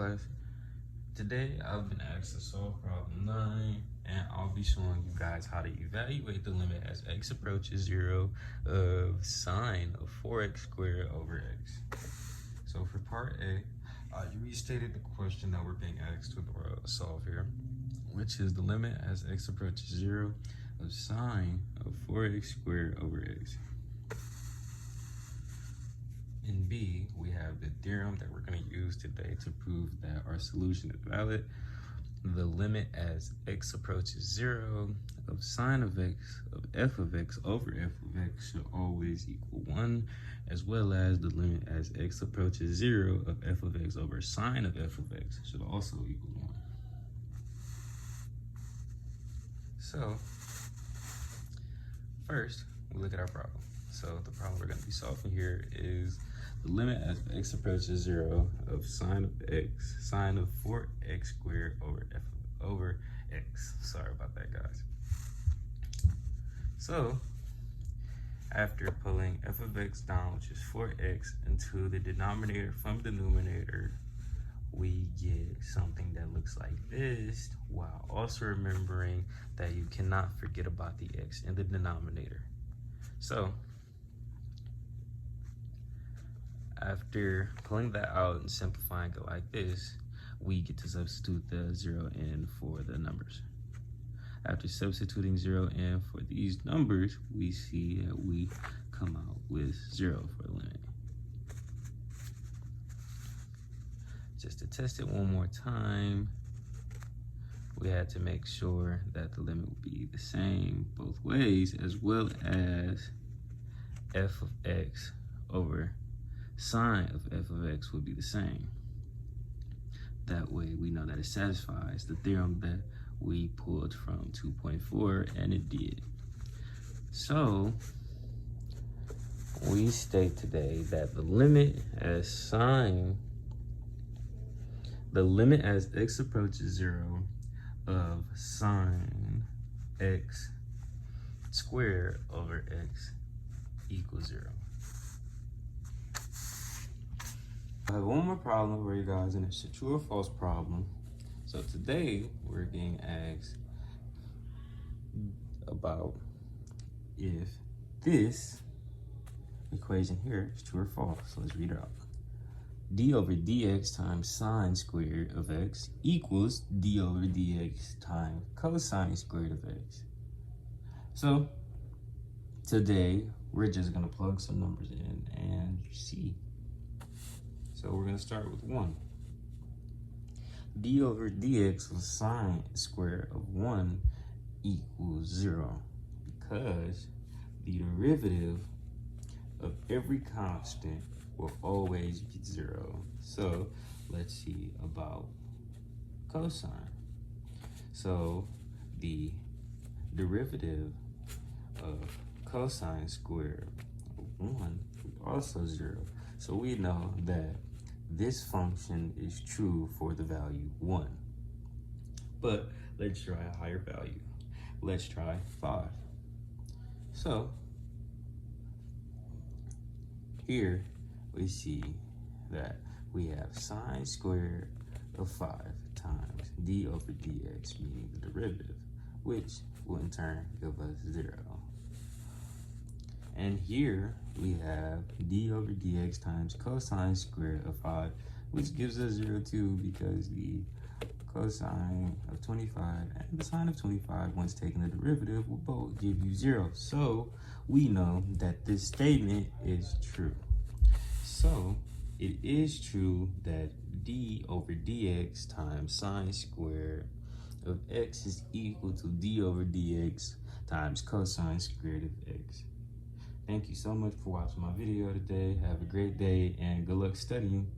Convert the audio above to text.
guys, today I've been asked to solve problem 9 and I'll be showing you guys how to evaluate the limit as x approaches 0 of sine of 4x squared over x. So for part A, I restated the question that we're being asked to solve here, which is the limit as x approaches 0 of sine of 4x squared over x. In B, we have the theorem that we're going to use today to prove that our solution is valid. The limit as x approaches 0 of sine of x of f of x over f of x should always equal 1, as well as the limit as x approaches 0 of f of x over sine of f of x should also equal 1. So, first, we look at our problem. So the problem we're going to be solving here is the limit as x approaches 0 of sine of x, sine of 4x squared over f over x. Sorry about that, guys. So after pulling f of x down, which is 4x, into the denominator from the numerator, we get something that looks like this, while also remembering that you cannot forget about the x in the denominator. So after pulling that out and simplifying it like this, we get to substitute the 0 in for the numbers. After substituting 0 in for these numbers, we see that we come out with 0 for the limit. Just to test it one more time, we had to make sure that the limit would be the same both ways, as well as f of x over sine of f of x would be the same. That way we know that it satisfies the theorem that we pulled from 2.4, and it did. So we state today that the limit as x approaches 0 of sine x squared over x equals 0. I have one more problem for you guys, and it's a true or false problem. So today we're being asked about if this equation here is true or false. So let's read it out. D over dx times sine squared of x equals d over dx times cosine squared of x. So today we're just going to plug some numbers in and see. So we're going to start with 1. D over dx of sine squared of 1 equals 0, because the derivative of every constant will always be 0. So let's see about cosine. So the derivative of cosine squared of 1 is also 0. So we know that this function is true for the value 1. But let's try a higher value. Let's try 5. So here we see that we have sine squared of 5 times d over dx, meaning the derivative, which will in turn give us 0. And here we have d over dx times cosine squared of 5, which gives us 0 too, because the cosine of 25 and the sine of 25, once taking the derivative, will both give you 0. So we know that this statement is true. So it is true that d over dx times sine squared of x is equal to d over dx times cosine squared of x. Thank you so much for watching my video today. Have a great day and good luck studying.